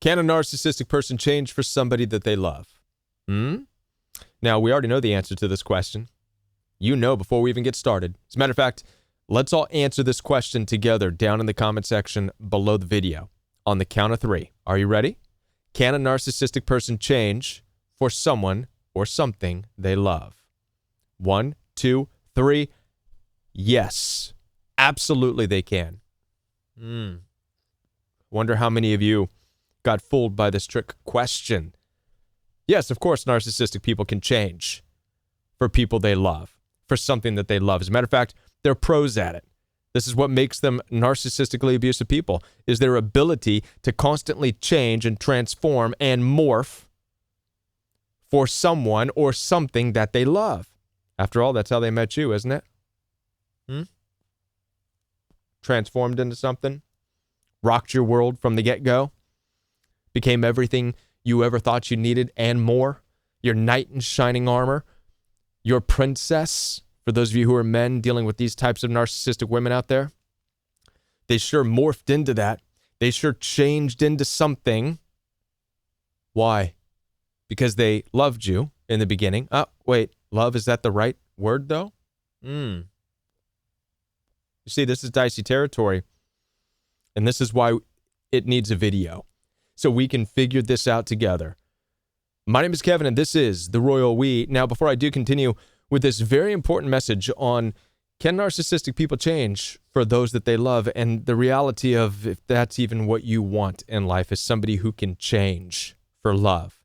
Can a narcissistic person change for somebody that they love? Now, we already know the answer to this question. You know before we even get started. As a matter of fact, let's all answer this question together down in the comment section below the video on the count of 3. Are you ready? Can a narcissistic person change for someone or something they love? 1, 2, 3. Yes, absolutely they can. Wonder how many of you got fooled by this trick question. Yes, of course, narcissistic people can change for people they love, for something that they love. As a matter of fact, they're pros at it. This is what makes them narcissistically abusive people, is their ability to constantly change and transform and morph for someone or something that they love. After all, that's how they met you, isn't it? Transformed into something, rocked your world from the get-go, became everything you ever thought you needed and more, your knight in shining armor, your princess, for those of you who are men dealing with these types of narcissistic women out there. They sure morphed into that. They sure changed into something. Why? Because they loved you in the beginning. Oh, wait, love, is that the right word, though? You see, this is dicey territory, and this is why it needs a video, so we can figure this out together. My name is Kevin, and this is The Royal We. Now, before I do continue with this very important message on can narcissistic people change for those that they love, and the reality of if that's even what you want in life is somebody who can change for love.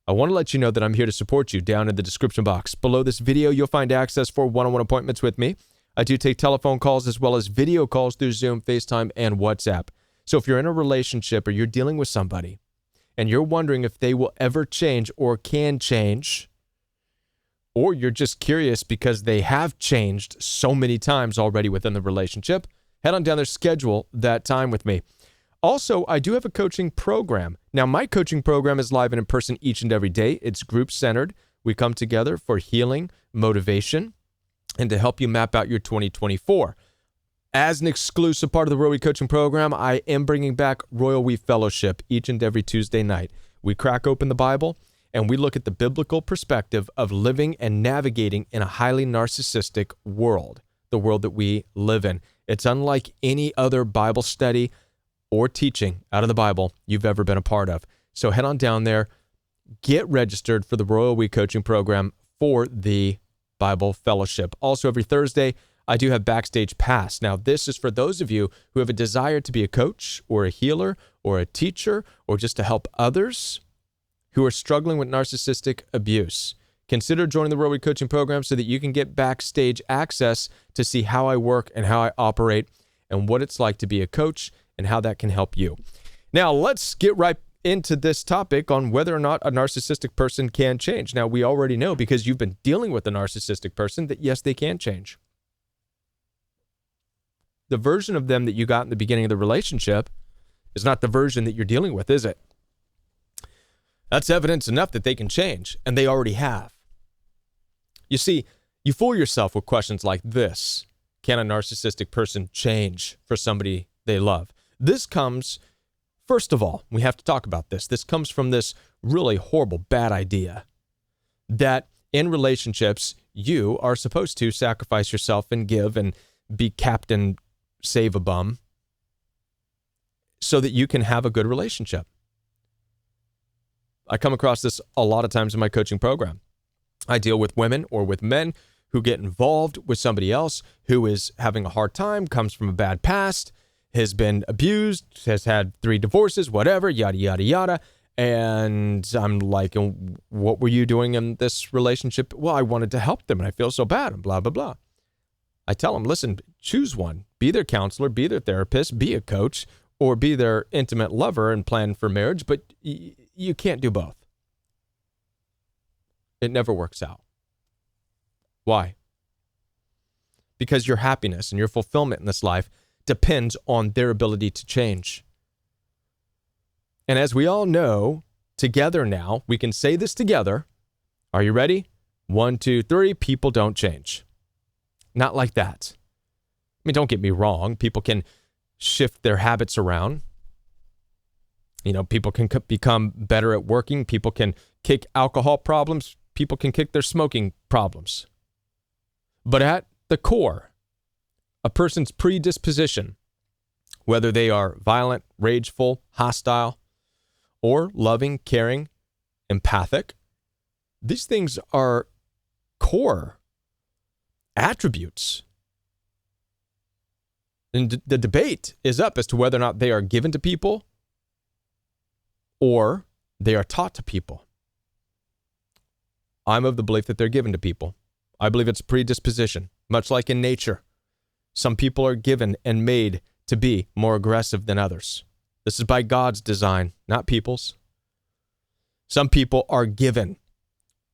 I want to let you know that I'm here to support you. Down in the description box below this video, you'll find access for one-on-one appointments with me. I do take telephone calls as well as video calls through Zoom, FaceTime, and WhatsApp. So if you're in a relationship or you're dealing with somebody and you're wondering if they will ever change or can change, or you're just curious because they have changed so many times already within the relationship, head on down there, schedule that time with me. Also, I do have a coaching program. Now, my coaching program is live and in person each and every day. It's group-centered. We come together for healing, motivation, and to help you map out your 2024. As an exclusive part of the Royal We Coaching Program, I am bringing back Royal We Fellowship each and every Tuesday night. We crack open the Bible, and we look at the biblical perspective of living and navigating in a highly narcissistic world, the world that we live in. It's unlike any other Bible study or teaching out of the Bible you've ever been a part of. So head on down there, get registered for the Royal We Coaching Program for the Bible Fellowship. Also, every Thursday, I do have Backstage Pass. Now, this is for those of you who have a desire to be a coach or a healer or a teacher or just to help others who are struggling with narcissistic abuse. Consider joining the Royal We Coaching Program so that you can get backstage access to see how I work and how I operate and what it's like to be a coach and how that can help you. Now, let's get right into this topic on whether or not a narcissistic person can change. Now, we already know because you've been dealing with a narcissistic person that yes, they can change. The version of them that you got in the beginning of the relationship is not the version that you're dealing with, is it? That's evidence enough that they can change, and they already have. You see, you fool yourself with questions like this. Can a narcissistic person change for somebody they love? This comes, first of all, we have to talk about this. This comes from this really horrible, bad idea that in relationships, you are supposed to sacrifice yourself and give and be Captain Save a Bum so that you can have a good relationship. I come across this a lot of times in my coaching program. I deal with women or with men who get involved with somebody else who is having a hard time, comes from a bad past, has been abused, has had 3 divorces, whatever, yada, yada, yada. And I'm like, what were you doing in this relationship? Well, I wanted to help them and I feel so bad and blah, blah, blah. I tell them, listen, choose one. Be their counselor, be their therapist, be a coach, or be their intimate lover and plan for marriage, but you can't do both. It never works out. Why? Because your happiness and your fulfillment in this life depends on their ability to change. And as we all know, together now, we can say this together. Are you ready? 1, 2, 3, people don't change. Not like that. I mean, don't get me wrong. People can shift their habits around. People can become better at working. People can kick alcohol problems. People can kick their smoking problems. But at the core, a person's predisposition, whether they are violent, rageful, hostile, or loving, caring, empathic, these things are core attributes. And the debate is up as to whether or not they are given to people or they are taught to people. I'm of the belief that they're given to people. I believe it's predisposition, much like in nature. Some people are given and made to be more aggressive than others. This is by God's design, not people's. Some people are given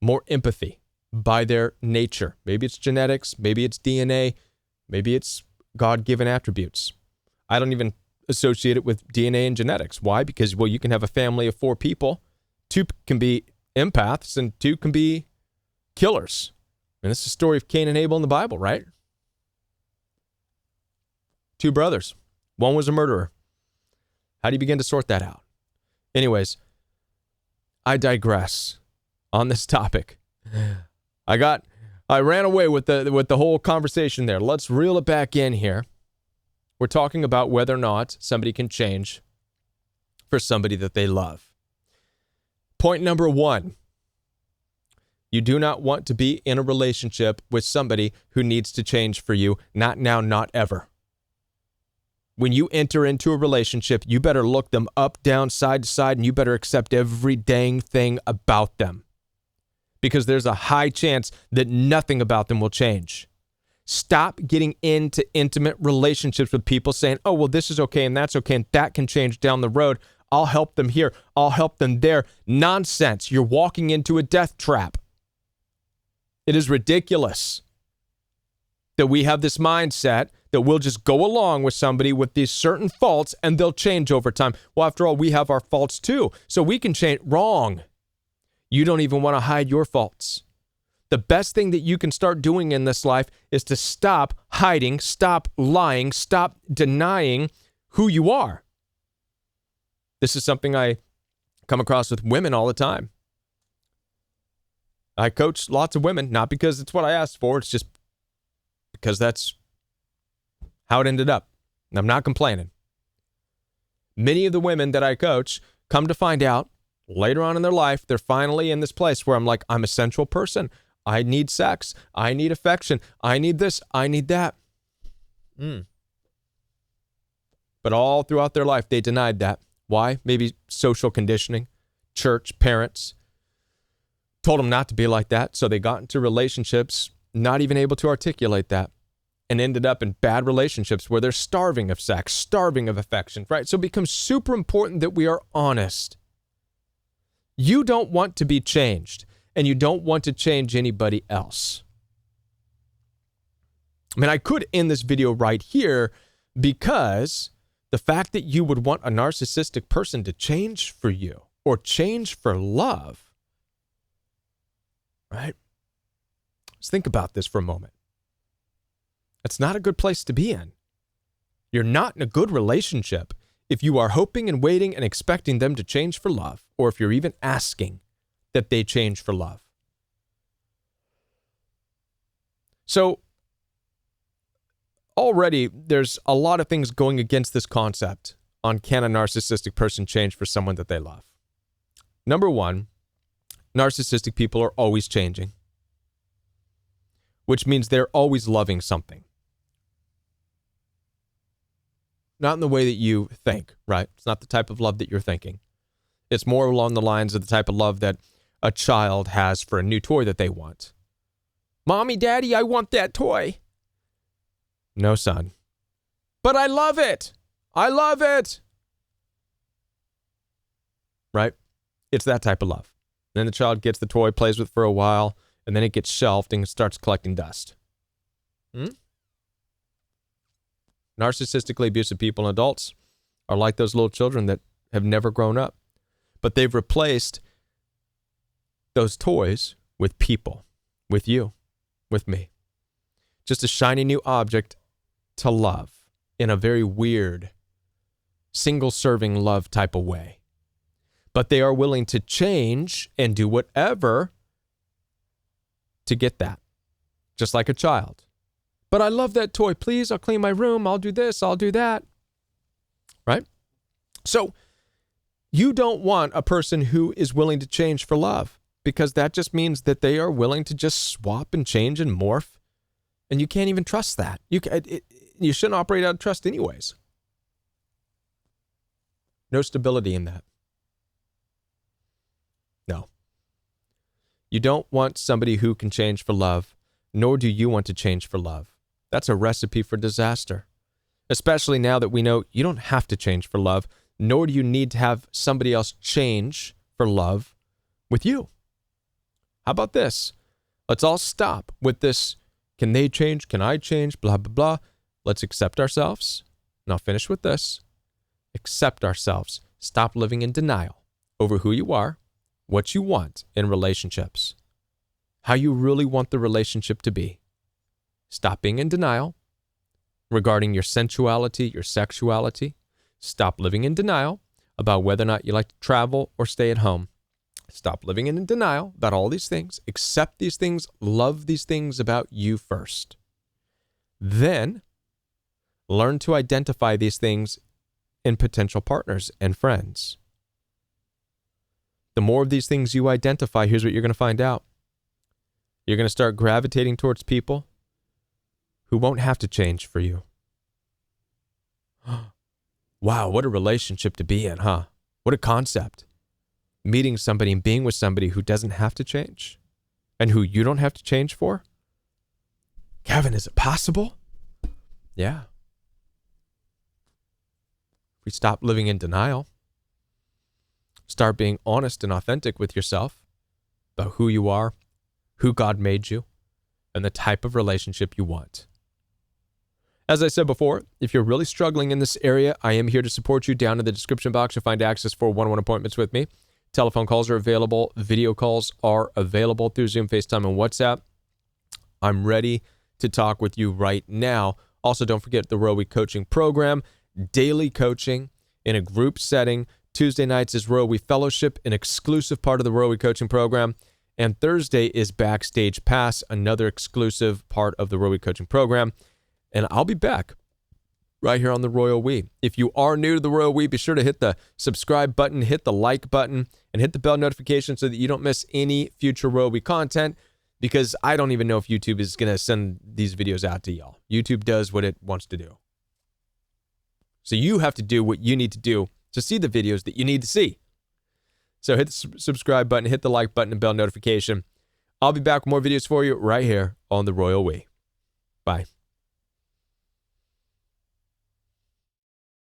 more empathy by their nature. Maybe it's genetics, maybe it's DNA, maybe it's God-given attributes. I don't even associate it with DNA and genetics. Why? Because, well, you can have a family of 4 people. 2 can be empaths and 2 can be killers. And this is the story of Cain and Abel in the Bible, right? 2 brothers. One was a murderer. How do you begin to sort that out? Anyways, I digress on this topic. I ran away with the whole conversation there. Let's reel it back in here. We're talking about whether or not somebody can change for somebody that they love. Point number 1. You do not want to be in a relationship with somebody who needs to change for you. Not now, not ever. When you enter into a relationship, you better look them up, down, side to side, and you better accept every dang thing about them. Because there's a high chance that nothing about them will change. Stop getting into intimate relationships with people saying, oh, well, this is okay and that's okay and that can change down the road. I'll help them here. I'll help them there. Nonsense. You're walking into a death trap. It is ridiculous that we have this mindset that we'll just go along with somebody with these certain faults and they'll change over time. Well, after all, we have our faults too, so we can change. Wrong. You don't even want to hide your faults. The best thing that you can start doing in this life is to stop hiding, stop lying, stop denying who you are. This is something I come across with women all the time. I coach lots of women, not because it's what I asked for, it's just because that's how it ended up. And I'm not complaining. Many of the women that I coach come to find out later on in their life, they're finally in this place where I'm like, I'm a sensual person. I need sex. I need affection. I need this. I need that. But all throughout their life, they denied that. Why? Maybe social conditioning, church, parents told them not to be like that. So they got into relationships, not even able to articulate that, and ended up in bad relationships where they're starving of sex, starving of affection, right? So it becomes super important that we are honest. You don't want to be changed, and you don't want to change anybody else. I mean, I could end this video right here because the fact that you would want a narcissistic person to change for you or change for love, right? Let's think about this for a moment. It's not a good place to be in. You're not in a good relationship if you are hoping and waiting and expecting them to change for love, or if you're even asking that they change for love. So already there's a lot of things going against this concept on can a narcissistic person change for someone that they love. Number 1, narcissistic people are always changing, which means they're always loving something. Not in the way that you think, right? It's not the type of love that you're thinking. It's more along the lines of the type of love that a child has for a new toy that they want. Mommy, Daddy, I want that toy. No, son. But I love it. I love it. Right? It's that type of love. Then the child gets the toy, plays with it for a while, and then it gets shelved and starts collecting dust. Narcissistically abusive people and adults are like those little children that have never grown up, but they've replaced those toys with people, with you, with me. Just a shiny new object to love in a very weird, single-serving love type of way. but they are willing to change and do whatever to get that, just like a child. But I love that toy. Please, I'll clean my room. I'll do this. I'll do that. Right? So you don't want a person who is willing to change for love, because that just means that they are willing to just swap and change and morph. And you can't even trust that. You shouldn't operate out of trust anyways. No stability in that. No. You don't want somebody who can change for love, nor do you want to change for love. That's a recipe for disaster. Especially now that we know you don't have to change for love, nor do you need to have somebody else change for love with you. How about this? Let's all stop with this, can they change? Can I change? Blah, blah, blah. Let's accept ourselves. And I'll finish with this. Accept ourselves. Stop living in denial over who you are, what you want in relationships, how you really want the relationship to be. Stop being in denial regarding your sensuality, your sexuality. Stop living in denial about whether or not you like to travel or stay at home. Stop living in denial about all these things. Accept these things. Love these things about you first. Then learn to identify these things in potential partners and friends. The more of these things you identify, here's what you're going to find out. You're going to start gravitating towards people who won't have to change for you. Wow, what a relationship to be in, huh? What a concept. Meeting somebody and being with somebody who doesn't have to change and who you don't have to change for. Kevin, is it possible? Yeah. If we stop living in denial, start being honest and authentic with yourself about who you are, who God made you, and the type of relationship you want. As I said before, if you're really struggling in this area, I am here to support you. Down in the description box, you'll find access for one-on-one appointments with me. Telephone calls are available. Video calls are available through Zoom, FaceTime, and WhatsApp. I'm ready to talk with you right now. Also, don't forget the Royal Week coaching program, daily coaching in a group setting. Tuesday nights is Royal Week Fellowship, an exclusive part of the Royal Week coaching program. And Thursday is Backstage Pass, another exclusive part of the Royal Week coaching program. And I'll be back right here on the Royal We. If you are new to the Royal We, be sure to hit the subscribe button, hit the like button, and hit the bell notification so that you don't miss any future Royal We content, because I don't even know if YouTube is going to send these videos out to y'all. YouTube does what it wants to do. So you have to do what you need to do to see the videos that you need to see. So hit the subscribe button, hit the like button, and bell notification. I'll be back with more videos for you right here on the Royal We. Bye.